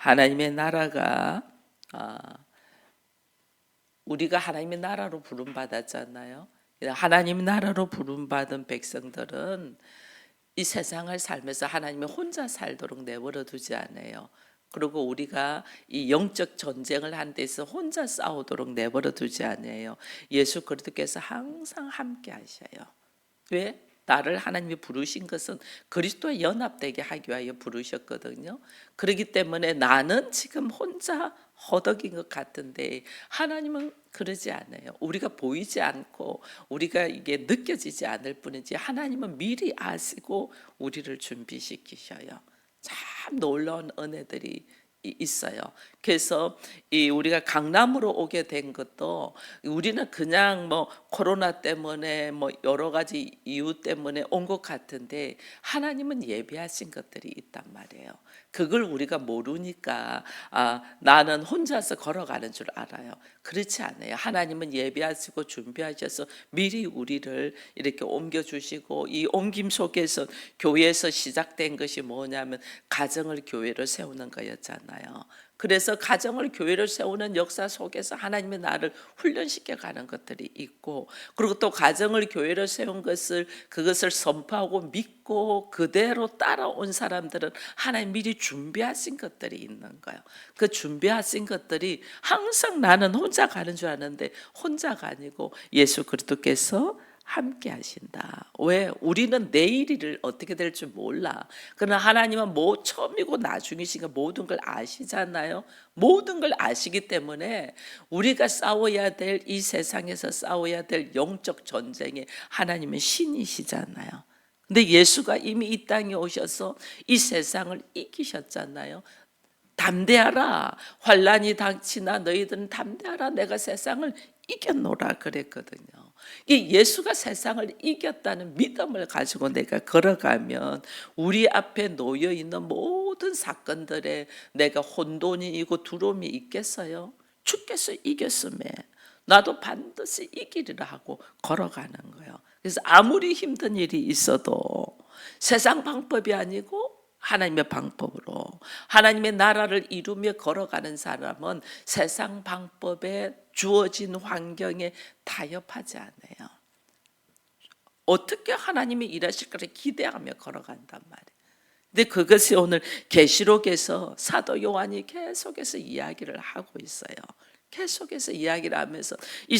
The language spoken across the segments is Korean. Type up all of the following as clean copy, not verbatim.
하나님의 나라가 우리가 하나님의 나라로 부름받았잖아요. 하나님 나라로 부름받은 백성들은 이 세상을 살면서 하나님이 혼자 살도록 내버려 두지 않아요. 그리고 우리가 이 영적 전쟁을 한 데서 혼자 싸우도록 내버려 두지 않아요. 예수 그리스도께서 항상 함께 하셔요. 왜? 나를 하나님이 부르신 것은 그리스도와 연합되게 하기 위하여 부르셨거든요. 그렇기 때문에 나는 지금 혼자 허덕인 것 같은데 하나님은 그러지 않아요. 우리가 보이지 않고 우리가 이게 느껴지지 않을 뿐이지 하나님은 미리 아시고 우리를 준비시키셔요. 참 놀라운 은혜들이 있어요. 그래서 우리가 강남으로 오게 된 것도 우리는 그냥 코로나 때문에 여러 가지 이유 때문에 온 것 같은데 하나님은 예비하신 것들이 있단 말이에요. 그걸 우리가 모르니까 나는 혼자서 걸어가는 줄 알아요. 그렇지 않아요. 하나님은 예비하시고 준비하셔서 미리 우리를 이렇게 옮겨주시고 이 옮김 속에서 교회에서 시작된 것이 뭐냐면 가정을 교회로 세우는 거였잖아요. 그래서 가정을 교회를 세우는 역사 속에서 하나님의 나를 훈련시켜 가는 것들이 있고, 그리고 또 가정을 교회로 세운 그것을 선포하고 믿고 그대로 따라온 사람들은 하나님 미리 준비하신 것들이 있는 거예요. 그 준비하신 것들이 항상 나는 혼자 가는 줄 아는데 혼자가 아니고 예수 그리스도께서 함께 하신다. 왜? 우리는 내일이 어떻게 될지 몰라. 그러나 하나님은 처음이고 나중이시니까 모든 걸 아시잖아요. 모든 걸 아시기 때문에 우리가 싸워야 될 이 세상에서 싸워야 될 영적 전쟁에 하나님은 신이시잖아요. 근데 예수가 이미 이 땅에 오셔서 이 세상을 이기셨잖아요. 담대하라. 환난이 닥치나 너희들은 담대하라. 내가 세상을 이겼노라 그랬거든요. 이 예수가 세상을 이겼다는 믿음을 가지고 내가 걸어가면 우리 앞에 놓여 있는 모든 사건들에 내가 혼돈이고 두려움이 있겠어요? 주께서 이겼음에 나도 반드시 이기리라 하고 걸어가는 거예요. 그래서 아무리 힘든 일이 있어도 세상 방법이 아니고 하나님의 방법으로 하나님의 나라를 이루며 걸어가는 사람은 세상 방법에 주어진 환경에 타협하지 않아요. 어떻게 하나님이 일하실까를 기대하며 걸어간단 말이에요. 근데 그것이 오늘 계시록에서 사도 요한이 계속해서 이야기를 하고 있어요. 계속해서 이야기를 하면서 이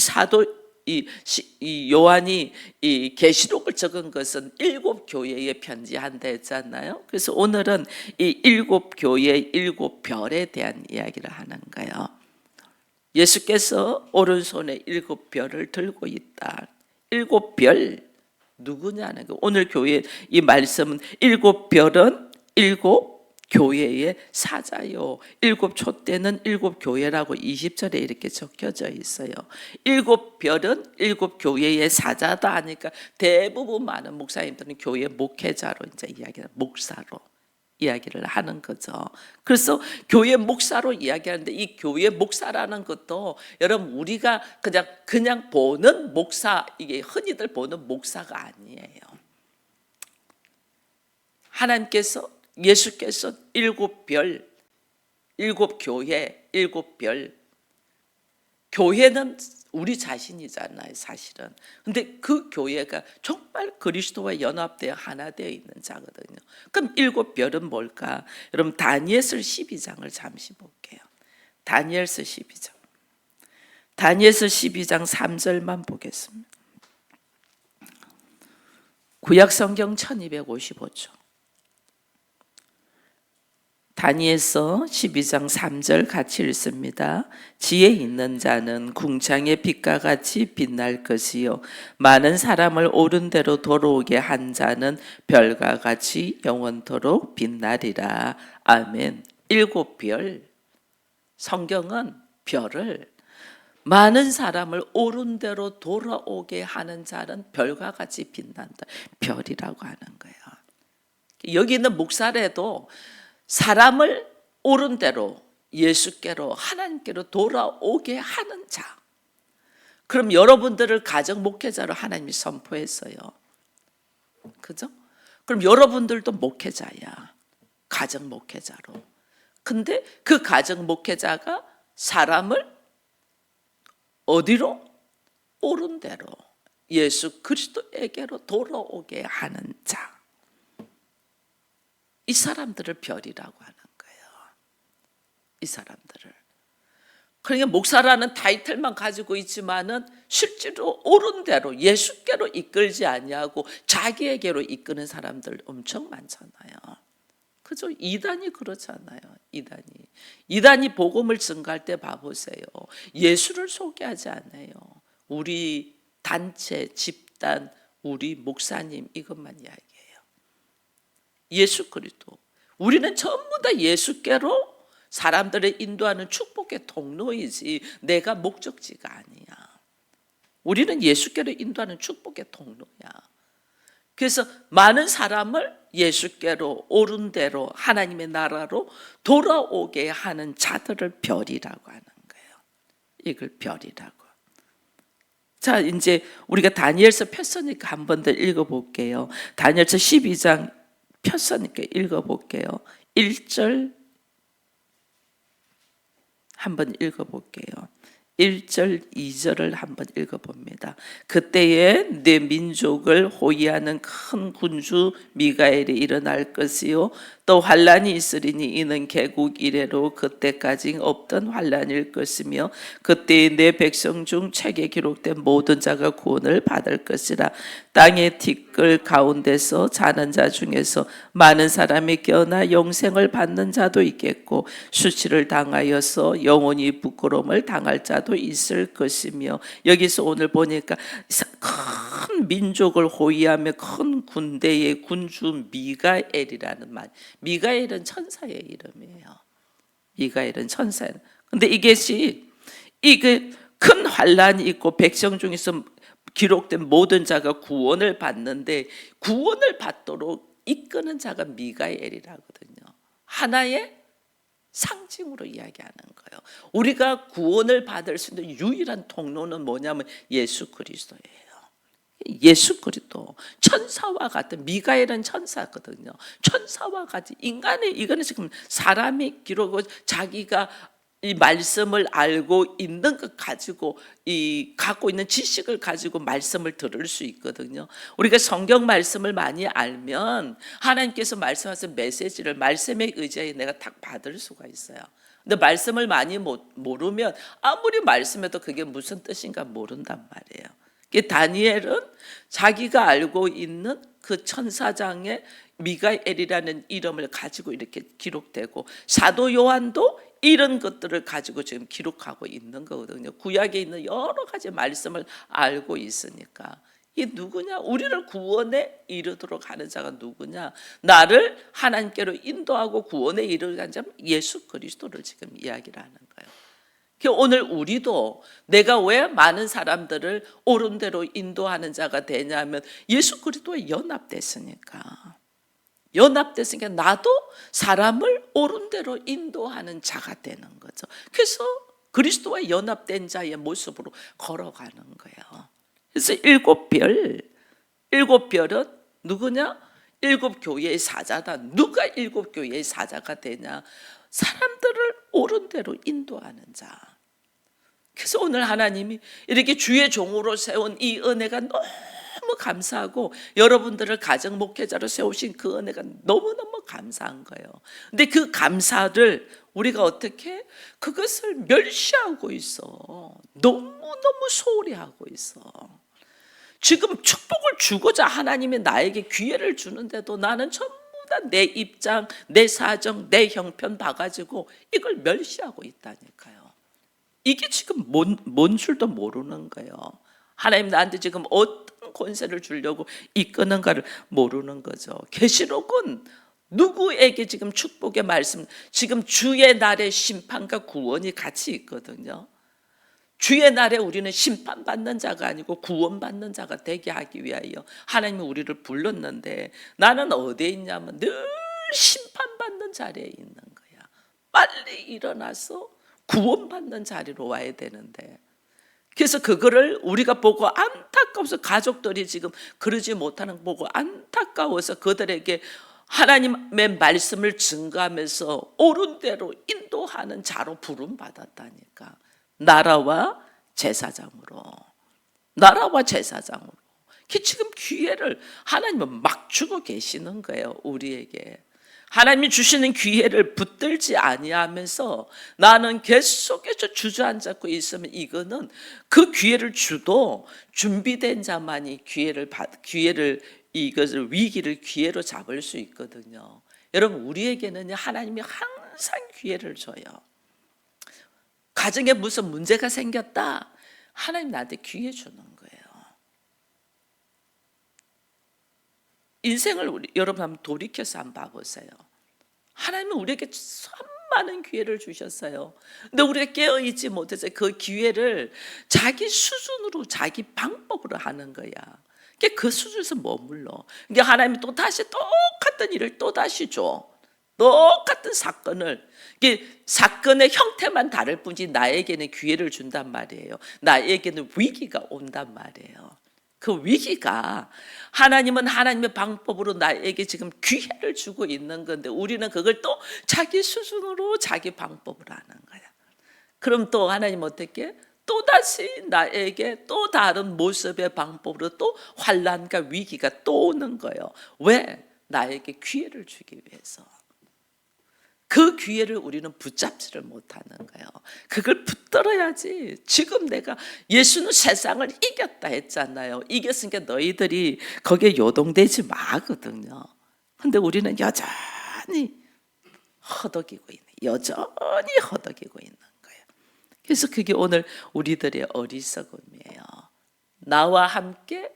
요한이 이 계시록을 적은 것은 7 교회에 편지한다 했잖아요. 그래서 오늘은 이 7 교회의 7 별에 대한 이야기를 하는 거예요. 예수께서 오른손에 7 별을 들고 있다. 7 별 누구냐는 거. 오늘 교회 이 말씀은 7 별은 7 교회의 사자요. 7 촛대는 7 교회라고 20절에 이렇게 적혀져 있어요. 7 별은 7 교회의 사자다 하니까 대부분 많은 목사님들은 교회 목회자로 이제 목사로 이야기를 하는 거죠. 그래서 교회 목사로 이야기하는데 이 교회 목사라는 것도 여러분 우리가 그냥 보는 목사, 이게 흔히들 보는 목사가 아니에요. 하나님께서 예수께서 7 별, 7 교회, 7 별. 교회는 우리 자신이잖아요, 사실은. 근데 그 교회가 정말 그리스도와 연합되어 하나 되어 있는 자거든요. 그럼 7 별은 뭘까? 여러분 다니엘서 12장을 잠시 볼게요. 다니엘서 12장. 다니엘서 12장 3절만 보겠습니다. 구약 성경 1255쪽. 다니엘서 12장 3절 같이 읽습니다. 지혜 있는 자는 궁창의 빛과 같이 빛날 것이요 많은 사람을 옳은 대로 돌아오게 한 자는 별과 같이 영원토록 빛나리라. 아멘. 7 별. 성경은 별을 많은 사람을 옳은 대로 돌아오게 하는 자는 별과 같이 빛난다. 별이라고 하는 거예요. 여기 있는 목사래도 사람을 옳은 대로 예수께로 하나님께로 돌아오게 하는 자. 그럼 여러분들을 가정 목회자로 하나님이 선포했어요. 그죠? 그럼 여러분들도 목회자야. 가정 목회자로. 근데 그 가정 목회자가 사람을 어디로? 옳은 대로 예수 그리스도에게로 돌아오게 하는 자. 이 사람들을 별이라고 하는 거예요. 이 사람들을. 그러니까 목사라는 타이틀만 가지고 있지만은 실제로 옳은 대로 예수께로 이끌지 아니하고 자기에게로 이끄는 사람들 엄청 많잖아요. 그죠? 이단이 그렇잖아요. 이단이 복음을 증거할 때 봐보세요. 예수를 소개하지 않아요. 우리 단체, 집단, 우리 목사님 이것만 이야기해요. 예수 그리스도. 우리는 전부 다 예수께로 사람들을 인도하는 축복의 통로이지 내가 목적지가 아니야. 우리는 예수께로 인도하는 축복의 통로야. 그래서 많은 사람을 예수께로 옳은 대로 하나님의 나라로 돌아오게 하는 자들을 별이라고 하는 거예요. 이걸 별이라고. 자, 이제 우리가 다니엘서 폈으니까 한 번 더 읽어볼게요. 다니엘서 12장 폈으니까 읽어볼게요. 1절 한번 읽어볼게요. 1절, 2절을 한번 읽어봅니다. 그때에 내 민족을 호위하는 큰 군주 미가엘이 일어날 것이요 또 환란이 있으리니 이는 개국 이래로 그때까지 없던 환란일 것이며 그때에 내 백성 중 책에 기록된 모든 자가 구원을 받을 것이라. 땅의 티끌 가운데서 자는 자 중에서 많은 사람이 깨어나 영생을 받는 자도 있겠고 수치를 당하여서 영원히 부끄러움을 당할 자도 있을 것이며, 여기서 오늘 보니까 큰 민족을 호위하며 큰 군대의 군주 미가엘이라는 말. 미가엘은 천사의 이름이에요. 미가엘은 천사예요. 근데 이것이 큰 환란이 있고 백성 중에서 기록된 모든 자가 구원을 받는데 구원을 받도록 이끄는 자가 미가엘이라거든요. 하나의 상징으로 이야기하는 거예요. 우리가 구원을 받을 수 있는 유일한 통로는 뭐냐면 예수 그리스도예요. 예수 그리스도. 천사와 같은, 미가엘은 천사거든요. 천사와 같은 인간의, 이거는 지금 사람이 기록을 자기가 이 말씀을 알고 있는 것 가지고 갖고 있는 지식을 가지고 말씀을 들을 수 있거든요. 우리가 성경 말씀을 많이 알면 하나님께서 말씀하신 메시지를 말씀에 의지해 내가 딱 받을 수가 있어요. 근데 말씀을 많이 모르면 아무리 말씀해도 그게 무슨 뜻인가 모른단 말이에요. 다니엘은 자기가 알고 있는 그 천사장의 미가엘이라는 이름을 가지고 이렇게 기록되고, 사도 요한도 이런 것들을 가지고 지금 기록하고 있는 거거든요. 구약에 있는 여러 가지 말씀을 알고 있으니까. 이 누구냐? 우리를 구원에 이르도록 하는 자가 누구냐? 나를 하나님께로 인도하고 구원에 이르게 하는 자는 예수 그리스도를 지금 이야기를 하는 거예요. 오늘 우리도 내가 왜 많은 사람들을 옳은 대로 인도하는 자가 되냐면 예수 그리스도에 연합됐으니까. 나도 사람을 옳은 대로 인도하는 자가 되는 거죠. 그래서 그리스도와 연합된 자의 모습으로 걸어가는 거예요. 그래서 일곱 별은 누구냐? 일곱 교회의 사자다. 누가 일곱 교회의 사자가 되냐? 사람들을 옳은 대로 인도하는 자. 그래서 오늘 하나님이 이렇게 주의 종으로 세운 이 은혜가 너무 감사하고, 여러분들을 가정 목회자로 세우신 그 은혜가 너무너무 감사한 거예요. 근데 그 감사를 우리가 어떻게 그것을 멸시하고 있어. 너무너무 소홀히 하고 있어. 지금 축복을 주고자 하나님이 나에게 기회를 주는데도 나는 전부 다 내 입장, 내 사정, 내 형편 봐가지고 이걸 멸시하고 있다니까요. 이게 지금 뭔 줄도 모르는 거예요. 하나님 나한테 지금 어떤 권세를 주려고 이끄는가를 모르는 거죠. 계시록은 누구에게 지금 축복의 말씀, 지금 주의 날의 심판과 구원이 같이 있거든요. 주의 날에 우리는 심판받는 자가 아니고 구원받는 자가 되게 하기 위하여 하나님이 우리를 불렀는데, 나는 어디에 있냐면 늘 심판받는 자리에 있는 거야. 빨리 일어나서 구원받는 자리로 와야 되는데, 그래서 그거를 우리가 보고 안타까워서, 가족들이 지금 그러지 못하는 거 보고 안타까워서 그들에게 하나님의 말씀을 증거하면서 옳은 대로 인도하는 자로 부름받았다니까. 나라와 제사장으로. 나라와 제사장으로. 지금 기회를 하나님은 막 주고 계시는 거예요, 우리에게. 하나님이 주시는 기회를 붙들지 아니하면서 나는 계속해서 주저앉고 있으면 이거는 그 기회를 주도 준비된 자만이 기회를 이것을 위기를 기회로 잡을 수 있거든요. 여러분, 우리에게는 하나님이 항상 기회를 줘요. 가정에 무슨 문제가 생겼다, 하나님 나한테 기회 주는 거예요. 인생을 여러분 한번 돌이켜서 한번 봐보세요. 하나님은 우리에게 참 많은 기회를 주셨어요. 근데 우리가 깨어있지 못해서 그 기회를 자기 수준으로 자기 방법으로 하는 거야. 그 수준에서 머물러. 그러니까 하나님이 또 다시 똑같은 일을 또 다시 줘. 똑같은 사건을. 사건의 형태만 다를 뿐이지 나에게는 기회를 준단 말이에요. 나에게는 위기가 온단 말이에요. 그 위기가 하나님은 하나님의 방법으로 나에게 지금 기회를 주고 있는 건데 우리는 그걸 또 자기 수준으로 자기 방법으로 하는 거야. 그럼 또 하나님 어떻게? 또다시 나에게 또 다른 모습의 방법으로 또 환난과 위기가 또 오는 거예요. 왜? 나에게 기회를 주기 위해서. 그 기회를 우리는 붙잡지를 못하는 거예요. 그걸 붙들어야지. 지금 내가 예수는 세상을 이겼다 했잖아요. 이겼으니까 너희들이 거기에 요동되지 마거든요. 근데 우리는 여전히 허덕이고 있는, 여전히 허덕이고 있는 거예요. 그래서 그게 오늘 우리들의 어리석음이에요. 나와 함께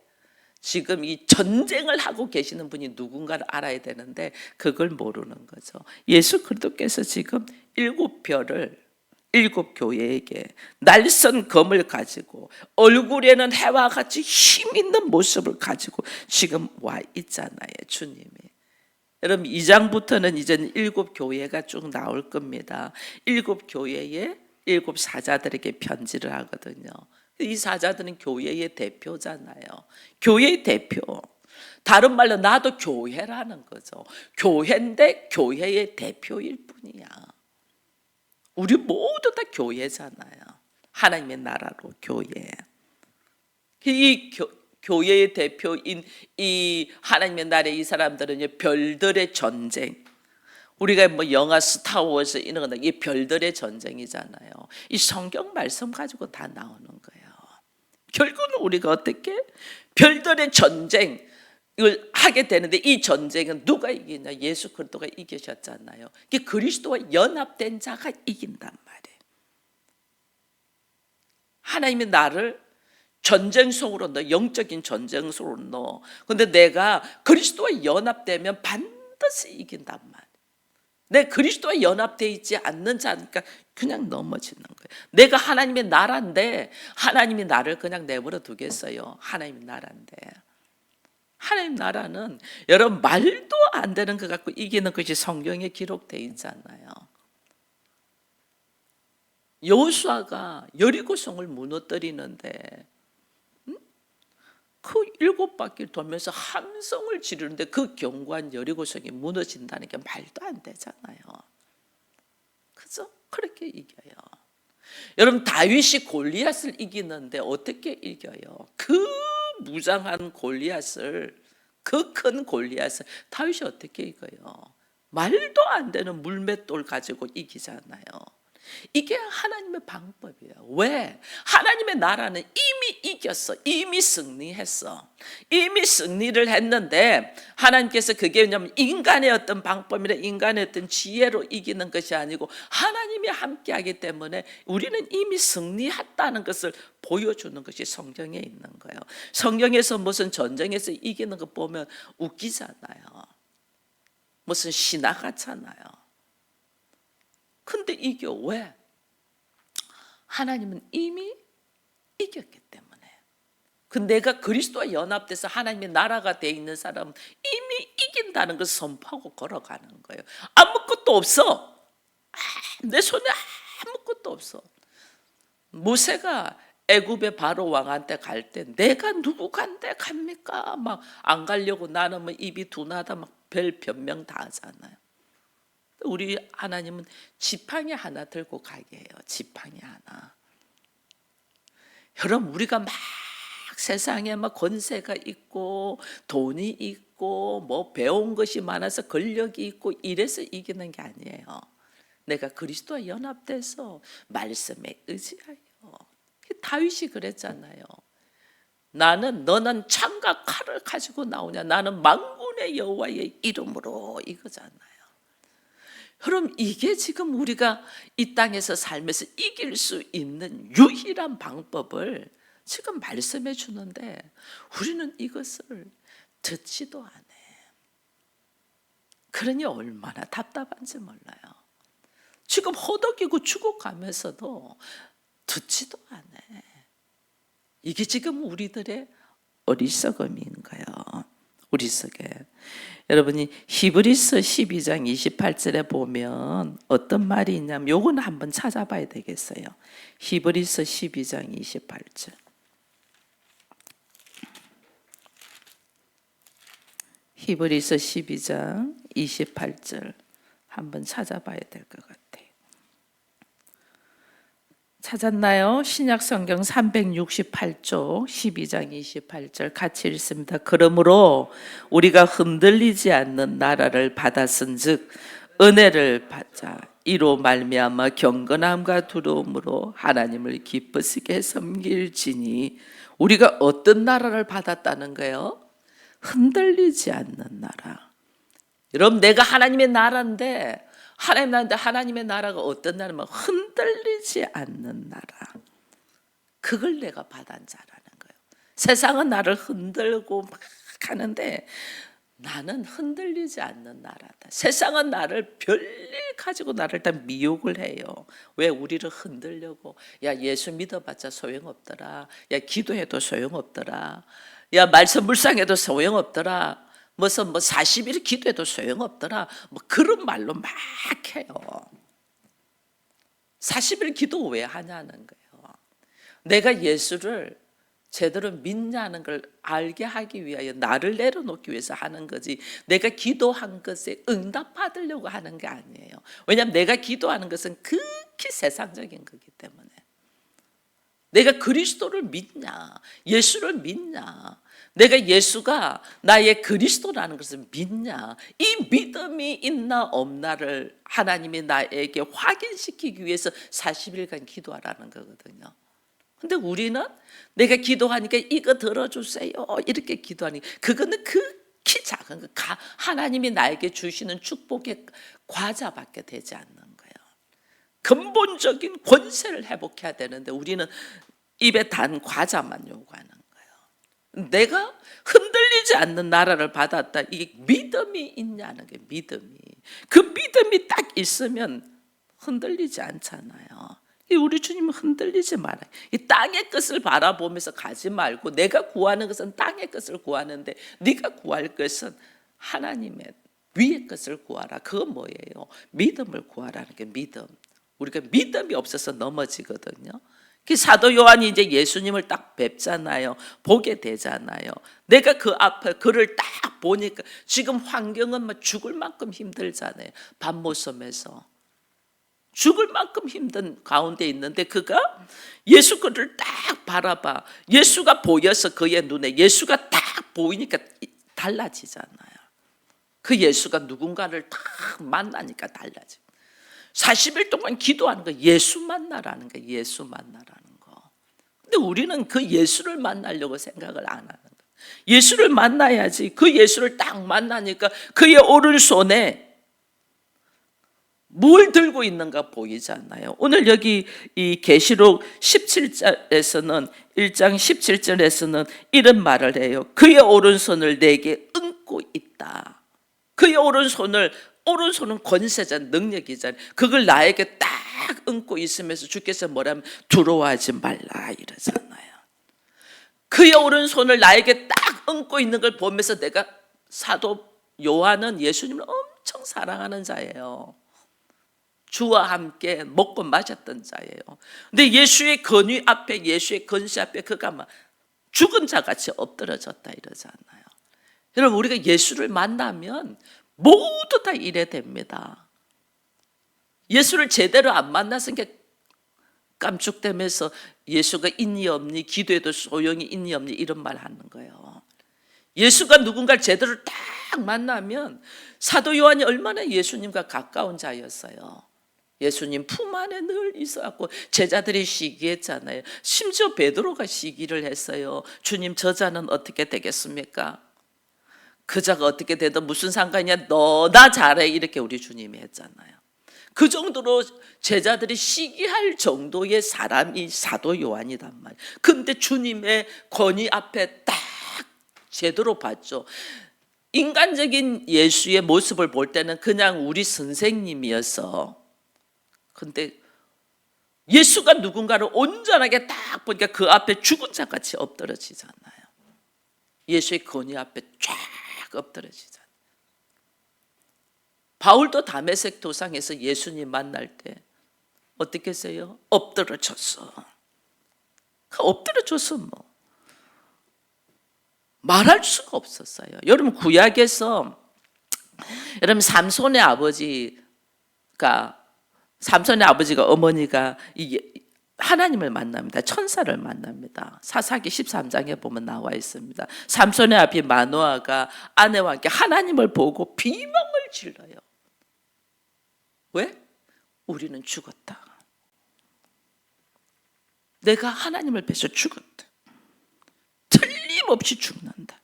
지금 이 전쟁을 하고 계시는 분이 누군가를 알아야 되는데 그걸 모르는 거죠. 예수 그리스도께서 지금 7별을 7교회에게 날선 검을 가지고 얼굴에는 해와 같이 힘 있는 모습을 가지고 지금 와 있잖아요, 주님이. 여러분 2장부터는 이제는 7교회가 쭉 나올 겁니다. 7교회에 7 사자들에게 편지를 하거든요. 이 사자들은 교회의 대표잖아요. 교회의 대표. 다른 말로 나도 교회라는 거죠. 교회인데 교회의 대표일 뿐이야. 우리 모두 다 교회잖아요. 하나님의 나라로 교회. 이 교회의 대표인 이 하나님의 나라의 이 사람들은 별들의 전쟁. 우리가 뭐 영화 스타워즈 이런 거, 이 별들의 전쟁이잖아요. 이 성경 말씀 가지고 다 나오는 거예요. 결국은 우리가 어떻게 별들의 전쟁을 하게 되는데 이 전쟁은 누가 이기냐? 예수 그리스도가 이기셨잖아요. 그리스도와 연합된 자가 이긴단 말이에요. 하나님이 나를 전쟁 속으로 넣어, 영적인 전쟁 속으로 넣어. 근데 내가 그리스도와 연합되면 반드시 이긴단 말이에요. 내 그리스도와 연합되어 있지 않는 자니까 그냥 넘어지는 거예요. 내가 하나님의 나라인데 하나님이 나를 그냥 내버려 두겠어요? 하나님의 나라인데. 하나님 나라는 여러분 말도 안 되는 것 갖고 이기는 것이 성경에 기록되어 있잖아요. 여호수아가 여리고성을 무너뜨리는데 그 7바퀴를 돌면서 함성을 지르는데 그 견고한 여리고성이 무너진다는 게 말도 안 되잖아요. 그죠? 그렇게 이겨요. 여러분 다윗이 골리앗을 이기는데 어떻게 이겨요? 그 무장한 골리앗을, 그 큰 골리앗을 다윗이 어떻게 이겨요? 말도 안 되는 물맷돌 가지고 이기잖아요. 이게 하나님의 방법이에요. 왜? 하나님의 나라는 이미 이겼어. 이미 승리했어. 이미 승리를 했는데 하나님께서 그게 왜냐하면 인간의 어떤 방법이나 인간의 어떤 지혜로 이기는 것이 아니고 하나님이 함께하기 때문에 우리는 이미 승리했다는 것을 보여주는 것이 성경에 있는 거예요. 성경에서 무슨 전쟁에서 이기는 거 보면 웃기잖아요. 무슨 신화 같잖아요. 근데 이게 왜? 하나님은 이미 이겼기 때문에. 내가 그리스도와 연합돼서 하나님의 나라가 돼 있는 사람은 이미 이긴다는 것을 선포하고 걸어가는 거예요. 아무것도 없어. 내 손에 아무것도 없어. 모세가 애굽의 바로 왕한테 갈 때 내가 누구 간데 갑니까? 막 안 가려고 나는 뭐 입이 둔하다 막 별 변명 다 하잖아요. 우리 하나님은 지팡이 하나 들고 가게 해요. 지팡이 하나. 여러분 우리가 막 세상에 막 권세가 있고 돈이 있고 뭐 배운 것이 많아서 권력이 있고 이래서 이기는 게 아니에요. 내가 그리스도와 연합돼서 말씀에 의지하여. 다윗이 그랬잖아요. 너는 창과 칼을 가지고 나오냐? 나는 만군의 여호와의 이름으로 이거잖아요. 여러분 이게 지금 우리가 이 땅에서 살면서 이길 수 있는 유일한 방법을 지금 말씀해 주는데 우리는 이것을 듣지도 않아요. 그러니 얼마나 답답한지 몰라요. 지금 허덕이고 죽어가면서도 듣지도 않아. 이게 지금 우리들의 어리석음인 거예요. 어리석에. 여러분이 히브리서 12장 28절에 보면 어떤 말이 있냐면 요거는 한번 찾아봐야 되겠어요. 히브리서 12장 28절. 히브리서 12장 28절 한번 찾아봐야 될 것 같아요. 찾았나요? 신약성경 368쪽 12장 28절 같이 읽습니다. 그러므로 우리가 흔들리지 않는 나라를 받았은즉 은혜를 받자. 이로 말미암아 경건함과 두려움으로 하나님을 기쁘시게 섬길지니 우리가 어떤 나라를 받았다는 거예요? 흔들리지 않는 나라. 여러분 내가 하나님의 나라인데 하나님의 나라가 어떤 나라면 흔들리지 않는 나라. 그걸 내가 받은 자라는 거예요. 세상은 나를 흔들고 막 하는데 나는 흔들리지 않는 나라다. 세상은 나를 별일 가지고 나를 다 미혹을 해요. 왜 우리를 흔들려고? 야 예수 믿어봤자 소용없더라. 야 기도해도 소용없더라. 야 말씀 묵상해도 소용없더라. 무슨 40일 기도해도 소용없더라. 뭐 그런 말로 막 해요. 40일 기도 왜 하냐는 거예요. 내가 예수를 제대로 믿냐는 걸 알게 하기 위하여 나를 내려놓기 위해서 하는 거지 내가 기도한 것에 응답받으려고 하는 게 아니에요. 왜냐하면 내가 기도하는 것은 극히 세상적인 거기 때문에 내가 그리스도를 믿냐 예수를 믿냐 내가 예수가 나의 그리스도라는 것을 믿냐 이 믿음이 있나 없나를 하나님이 나에게 확인시키기 위해서 40일간 기도하라는 거거든요. 근데 우리는 내가 기도하니까 이거 들어주세요 이렇게 기도하니 그거는 극히 작은 거 하나님이 나에게 주시는 축복의 과자밖에 되지 않는 거예요. 근본적인 권세를 회복해야 되는데 우리는 입에 단 과자만 요구하는 거예요. 내가 흔들리지 않는 나라를 받았다. 이게 믿음이 있냐는 게 믿음이. 그 믿음이 딱 있으면 흔들리지 않잖아요. 우리 주님은 흔들리지 말아요. 이 땅의 것을 바라보면서 가지 말고 내가 구하는 것은 땅의 것을 구하는데 네가 구할 것은 하나님의 위의 것을 구하라. 그건 뭐예요? 믿음을 구하라는 게 믿음. 우리가 믿음이 없어서 넘어지거든요. 그 사도 요한이 이제 예수님을 딱 뵙잖아요. 보게 되잖아요. 내가 그 앞에 그를 딱 보니까 지금 환경은 막 죽을 만큼 힘들잖아요. 밤모섬에서 죽을 만큼 힘든 가운데 있는데 그가 예수 그를 딱 바라봐. 예수가 보여서 그의 눈에 예수가 딱 보이니까 달라지잖아요. 그 예수가 누군가를 딱 만나니까 달라져. 40일 동안 기도하는 거 예수 만나라는 거 예수 만나라는 거. 근데 우리는 그 예수를 만나려고 생각을 안 하는 거. 예수를 만나야지. 그 예수를 딱 만나니까 그의 오른손에 뭘 들고 있는가 보이잖아요. 오늘 여기 이 계시록 17절에서는 1장 17절에서는 이런 말을 해요. 그의 오른손을 내게 얹고 있다. 그의 오른손은 권세자 능력이잖아요. 그걸 나에게 딱 얹고 있으면서 주께서 뭐라면 두려워하지 말라 이러잖아요. 그의 오른손을 나에게 딱 얹고 있는 걸 보면서 내가 사도 요한은 예수님을 엄청 사랑하는 자예요. 주와 함께 먹고 마셨던 자예요. 근데 예수의 권위 앞에, 예수의 권세 앞에 그가 막 죽은 자같이 엎드러졌다 이러잖아요. 여러분, 우리가 예수를 만나면 모두 다 이래 됩니다. 예수를 제대로 안 만났으니까 깜죽대면서 예수가 있니 없니, 기도해도 소용이 있니 없니 이런 말 하는 거예요. 예수가 누군가를 제대로 딱 만나면, 사도 요한이 얼마나 예수님과 가까운 자였어요. 예수님 품 안에 늘 있어갖고 제자들이 시기했잖아요. 심지어 베드로가 시기를 했어요. 주님, 저자는 어떻게 되겠습니까? 그 자가 어떻게 되든 무슨 상관이냐, 너나 잘해, 이렇게 우리 주님이 했잖아요. 그 정도로 제자들이 시기할 정도의 사람이 사도 요한이단 말이에요. 근데 주님의 권위 앞에 딱 제대로 봤죠. 인간적인 예수의 모습을 볼 때는 그냥 우리 선생님이었어. 근데 예수가 누군가를 온전하게 딱 보니까 그 앞에 죽은 자같이 엎드러지잖아요. 예수의 권위 앞에 쫙 엎드러지잖아요. 바울도 다메섹 도상에서 예수님 만날 때 어떻게 했어요? 엎드러졌어. 엎드러졌어. 뭐 말할 수가 없었어요. 여러분, 구약에서 여러분 삼손의 아버지가 어머니가 하나님을 만납니다. 천사를 만납니다. 사사기 13장에 보면 나와 있습니다. 삼손의 아비 마노아가 아내와 함께 하나님을 보고 비명을 질러요. 왜? 우리는 죽었다. 내가 하나님을 뵈서 죽었다. 틀림없이 죽는다.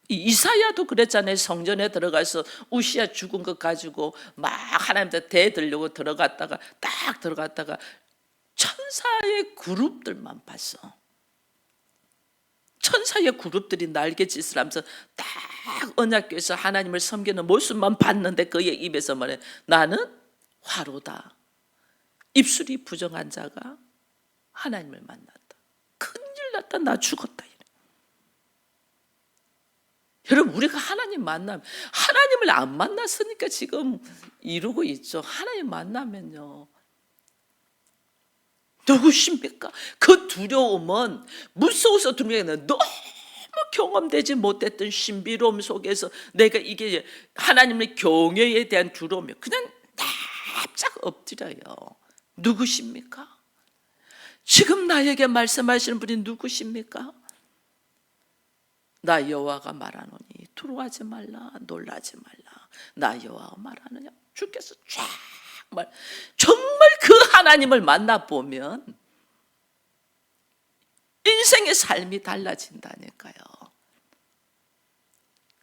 이사야도 그랬잖아요. 성전에 들어가서 우시야 죽은 것 가지고 막 하나님한테 대들려고 들어갔다가 천사의 그룹들만 봤어. 천사의 그룹들이 날갯짓을 하면서 딱 언약궤에서 하나님을 섬기는 모습만 봤는데 그의 입에서 말해, 나는 화로다. 입술이 부정한 자가 하나님을 만났다. 큰일 났다. 나 죽었다. 여러분, 우리가 하나님 만나면, 하나님을 안 만났으니까 지금 이러고 있죠. 하나님 만나면요, 누구십니까? 그 두려움은 무서워서 두려움이 아니라 너무 경험되지 못했던 신비로움 속에서 내가 이게 하나님의 경외에 대한 두려움이 그냥 납작 엎드려요. 누구십니까? 지금 나에게 말씀하시는 분이 누구십니까? 나 여호와가 말하노니 두려워하지 말라, 놀라지 말라. 나 여호와가 말하느냐. 주께서 정말 그 하나님을 만나보면 인생의 삶이 달라진다니까요.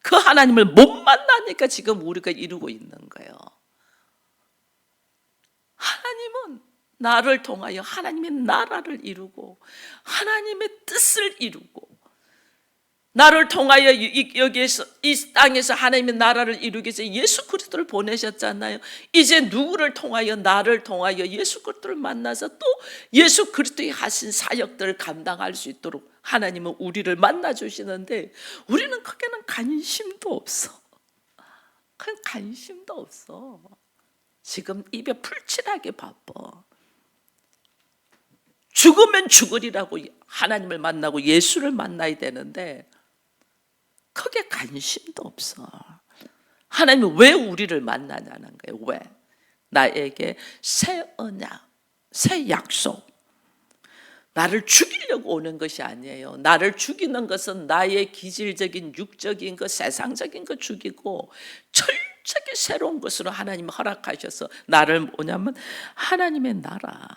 그 하나님을 못 만나니까 지금 우리가 이루고 있는 거예요. 하나님은 나를 통하여 하나님의 나라를 이루고 하나님의 뜻을 이루고, 나를 통하여 여기에서 이 땅에서 하나님의 나라를 이루기 위해서 예수 그리스도를 보내셨잖아요. 이제 누구를 통하여? 나를 통하여 예수 그리스도를 만나서 또 예수 그리스도의 하신 사역들을 감당할 수 있도록 하나님은 우리를 만나 주시는데, 우리는 거기에는 관심도 없어. 그냥 관심도 없어. 지금 입에 풀칠하게 바빠. 죽으면 죽으리라고 하나님을 만나고 예수를 만나야 되는데 크게 관심도 없어. 하나님은 왜 우리를 만나냐는 거예요. 왜? 나에게 새 언약, 새 약속. 나를 죽이려고 오는 것이 아니에요. 나를 죽이는 것은 나의 기질적인 육적인 것, 세상적인 것 죽이고 철저하게 새로운 것으로 하나님이 허락하셔서 나를 뭐냐면 하나님의 나라.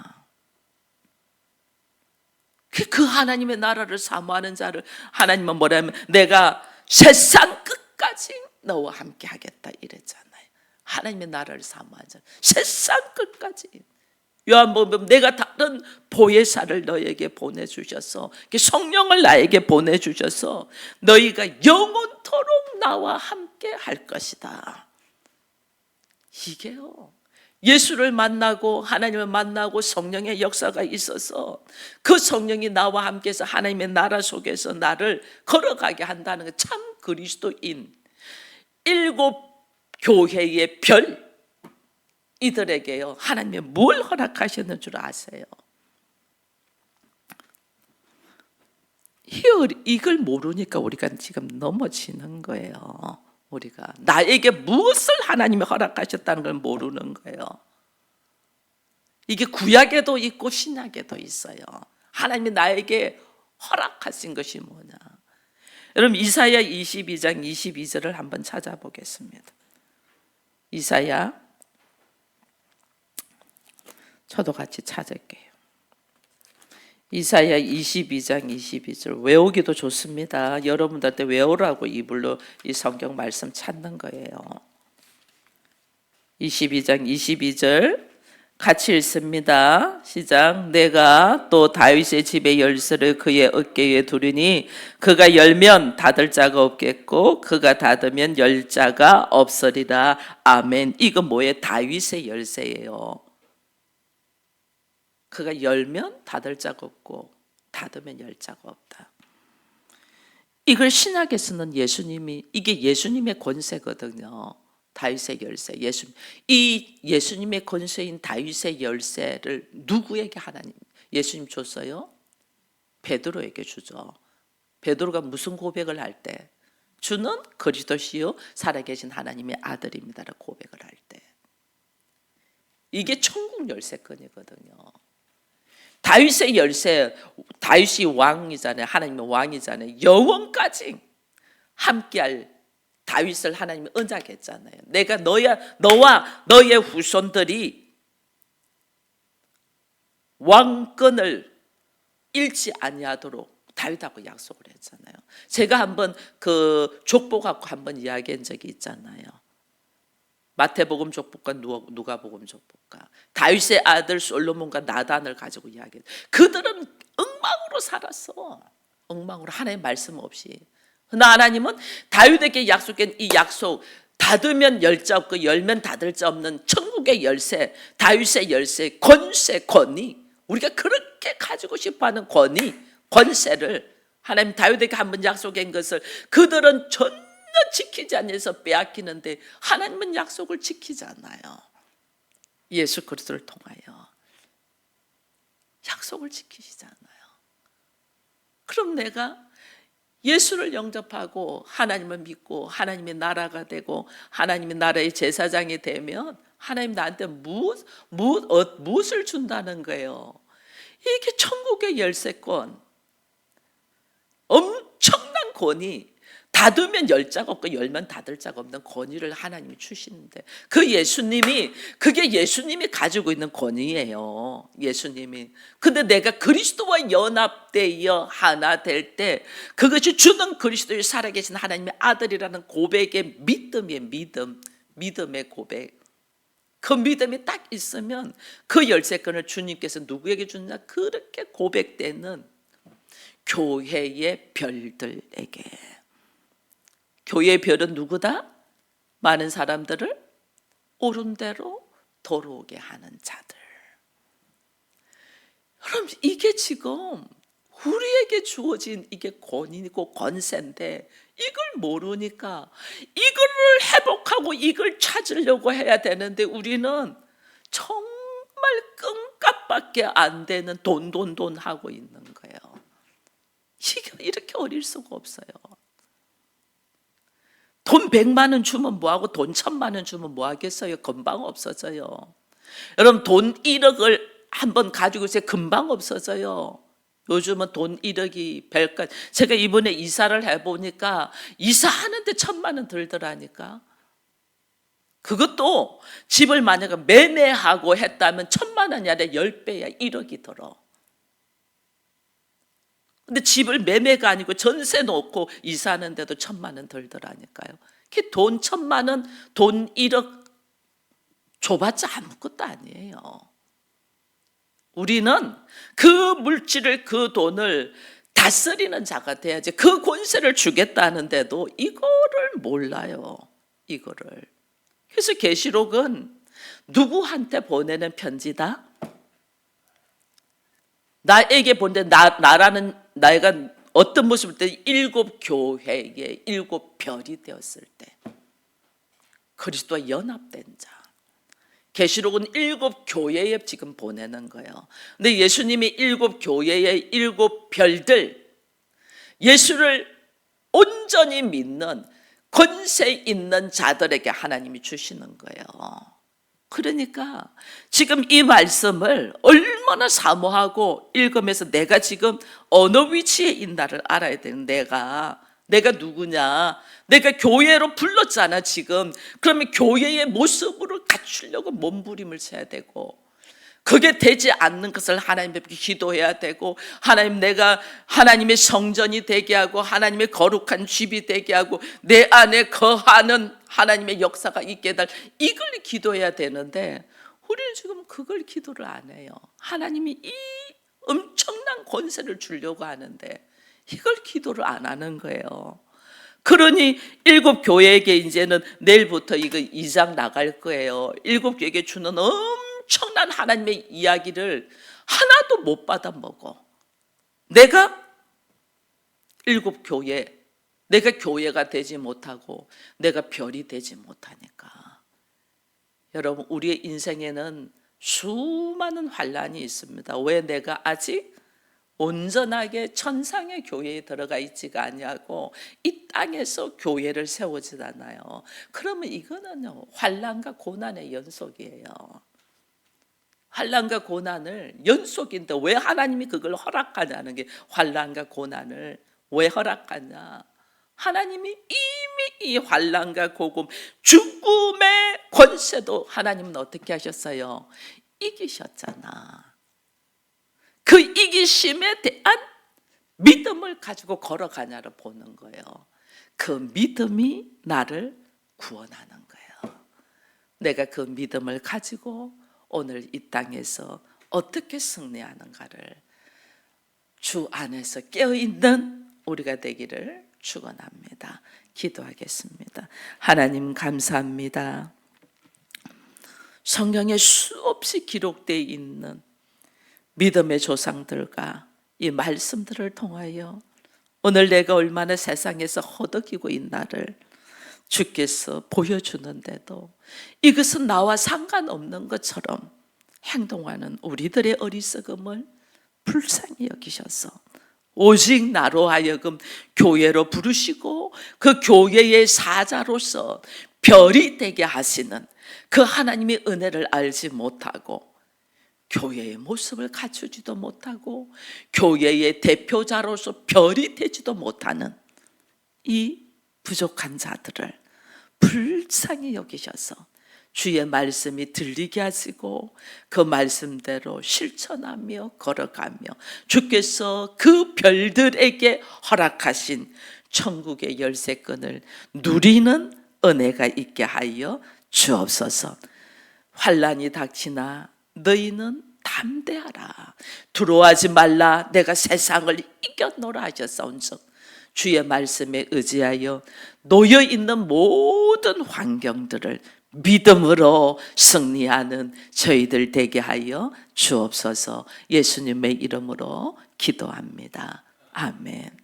그 하나님의 나라를 사모하는 자를 하나님은 뭐라면 내가 세상 끝까지 너와 함께 하겠다 이랬잖아요. 하나님의 나라를 사모하는 자, 세상 끝까지. 요한복음 내가 다른 보혜사를 너에게 보내주셔서, 성령을 나에게 보내주셔서 너희가 영원토록 나와 함께 할 것이다. 이게요, 예수를 만나고 하나님을 만나고 성령의 역사가 있어서 그 성령이 나와 함께해서 하나님의 나라 속에서 나를 걸어가게 한다는 게 참 그리스도인, 7 교회의 별, 이들에게요, 하나님이 뭘 허락하셨는 줄 아세요? 이걸 모르니까 우리가 지금 넘어지는 거예요. 우리가 나에게 무엇을 하나님이 허락하셨다는 걸 모르는 거예요. 이게 구약에도 있고 신약에도 있어요. 하나님이 나에게 허락하신 것이 뭐냐. 여러분 이사야 22장 22절을 한번 찾아보겠습니다. 이사야, 저도 같이 찾을게요. 이사야 22장 22절 외우기도 좋습니다. 여러분들한테 외우라고 이불로 이 성경 말씀 찾는 거예요. 22장 22절 같이 읽습니다. 시작. 내가 또 다윗의 집의 열쇠를 그의 어깨에 두리니 그가 열면 닫을 자가 없겠고 그가 닫으면 열 자가 없으리라. 아멘. 이거 뭐예요? 다윗의 열쇠예요. 그가 열면 닫을 자가 없고 닫으면 열 자가 없다. 이걸 신약에서는 예수님이, 이게 예수님의 권세거든요. 다윗의 열쇠. 이 예수님의 권세인 다윗의 열쇠를 누구에게 하나님, 예수님 줬어요? 베드로에게 주죠. 베드로가 무슨 고백을 할 때? 주는 그리스도시요 살아계신 하나님의 아들입니다라고 고백을 할 때. 이게 천국 열쇠권이거든요. 다윗의 열쇠, 다윗이 왕이잖아요. 하나님의 왕이잖아요. 영원까지 함께할 다윗을 하나님이 언약했잖아요. 내가 너와 너의 후손들이 왕권을 잃지 아니하도록 다윗하고 약속을 했잖아요. 제가 한번 그 족보갖고 한번 이야기한 적이 있잖아요. 마태복음 족보과 누가복음 족보과 다윗의 아들 솔로몬과 나단을 가지고 이야기해요. 그들은 엉망으로 살았어. 엉망으로 하나님의 말씀 없이. 그러나 하나님은 다윗에게 약속한 이 약속, 닫으면 열 자 없고 열면 닫을 자 없는 천국의 열쇠, 다윗의 열쇠, 권세, 권위, 우리가 그렇게 가지고 싶어하는 권위, 권세를 하나님 다윗에게 한번 약속한 것을 그들은 전혀 지키지 않아서 빼앗기는데 하나님은 약속을 지키잖아요. 예수 그리스도를 통하여 약속을 지키시잖아요. 그럼 내가 예수를 영접하고 하나님을 믿고 하나님의 나라가 되고 하나님의 나라의 제사장이 되면 하나님 나한테 무엇을 준다는 거예요? 이게 천국의 열쇠권, 엄청난 권위, 닫으면 열 자가 없고 열면 닫을 자가 없는 권위를 하나님이 주시는데 그게 예수님이 가지고 있는 권위예요. 예수님이. 근데 내가 그리스도와 연합되어 하나 될 때 그것이 주는 그리스도의 살아계신 하나님의 아들이라는 고백의 믿음의 믿음의 고백. 그 믿음이 딱 있으면 그 열쇠권을 주님께서 누구에게 주느냐? 그렇게 고백되는 교회의 별들에게. 교회의 별은 누구다? 많은 사람들을 옳은 대로 돌아오게 하는 자들. 그럼 이게 지금 우리에게 주어진 이게 권위고 권세인데 이걸 모르니까 이거를 회복하고 이걸 찾으려고 해야 되는데 우리는 정말 끔값밖에 안 되는 돈 하고 있는 거예요. 이게 이렇게 어릴 수가 없어요. 돈 100만 원 주면 뭐하고 돈 1000만 원 주면 뭐하겠어요? 금방 없어져요. 여러분 돈 1억을 한번 가지고 있어요. 금방 없어져요. 요즘은 돈 1억이 별까. 제가 이번에 이사를 해보니까 이사하는데 1000만 원 들더라니까. 그것도 집을 만약에 매매하고 했다면 1000만 원이 아니라 10배야 1억이 들어. 근데 집을 매매가 아니고 전세 놓고 이사하는데도 1000만 원 들더라니까요. 돈 1000만 원, 돈 1억 줘봤자 아무것도 아니에요. 우리는 그 물질을, 그 돈을 다스리는 자가 돼야지. 그 권세를 주겠다는데도 이거를 몰라요. 이거를. 그래서 계시록은 누구한테 보내는 편지다? 나에게 보내, 나라는 내가 어떤 모습일 때 7 교회의 7 별이 되었을 때 그리스도와 연합된 자, 계시록은 7교회에 지금 보내는 거예요. 근데 예수님이 7교회의 7별들, 예수를 온전히 믿는 권세 있는 자들에게 하나님이 주시는 거예요. 그러니까 지금 이 말씀을 얼마나 사모하고 읽으면서 내가 지금 어느 위치에 있나를 알아야 되는, 내가 누구냐, 내가 교회로 불렀잖아 지금. 그러면 교회의 모습으로 갖추려고 몸부림을 쳐야 되고, 그게 되지 않는 것을 하나님 앞에 기도해야 되고, 하나님, 내가 하나님의 성전이 되게 하고 하나님의 거룩한 집이 되게 하고 내 안에 거하는 하나님의 역사가 있게 해달, 이걸 기도해야 되는데 우리는 지금 그걸 기도를 안 해요. 하나님이 이 엄청난 권세를 주려고 하는데 이걸 기도를 안 하는 거예요. 그러니 7교회에게 이제는 내일부터 이거 2장 나갈 거예요. 7교회에게 주는 엄청난 하나님의 이야기를 하나도 못 받아 먹어. 내가 7교회, 내가 교회가 되지 못하고 내가 별이 되지 못하니까. 여러분, 우리의 인생에는 수많은 환난이 있습니다. 왜 내가 아직 온전하게 천상의 교회에 들어가 있지가 아니하고 이 땅에서 교회를 세우지 않아요. 그러면 이거는요, 환난과 고난의 연속이에요. 환난과 고난을 연속인데 왜 하나님이 그걸 허락하냐는 게, 환난과 고난을 왜 허락하냐? 하나님이 이미 이 환난과 고금, 죽음의 권세도 하나님은 어떻게 하셨어요? 이기셨잖아. 그 이기심에 대한 믿음을 가지고 걸어가냐를 보는 거예요. 그 믿음이 나를 구원하는 거예요. 내가 그 믿음을 가지고 오늘 이 땅에서 어떻게 승리하는가를 주 안에서 깨어있는 우리가 되기를 축원합니다. 기도하겠습니다. 하나님, 감사합니다. 성경에 수없이 기록되어 있는 믿음의 조상들과 이 말씀들을 통하여 오늘 내가 얼마나 세상에서 허덕이고 있나를 주께서 보여주는데도 이것은 나와 상관없는 것처럼 행동하는 우리들의 어리석음을 불쌍히 여기셔서 오직 나로 하여금 교회로 부르시고 그 교회의 사자로서 별이 되게 하시는 그 하나님의 은혜를 알지 못하고 교회의 모습을 갖추지도 못하고 교회의 대표자로서 별이 되지도 못하는 이 부족한 자들을 불쌍히 여기셔서 주의 말씀이 들리게 하시고 그 말씀대로 실천하며 걸어가며 주께서 그 별들에게 허락하신 천국의 열쇠권을 누리는 은혜가 있게 하여 주옵소서. 환난이 닥치나 너희는 담대하라. 두려워하지 말라. 내가 세상을 이겨노라 하셨사온즉 주의 말씀에 의지하여 놓여 있는 모든 환경들을 믿음으로 승리하는 저희들 되게 하여 주옵소서. 예수님의 이름으로 기도합니다. 아멘.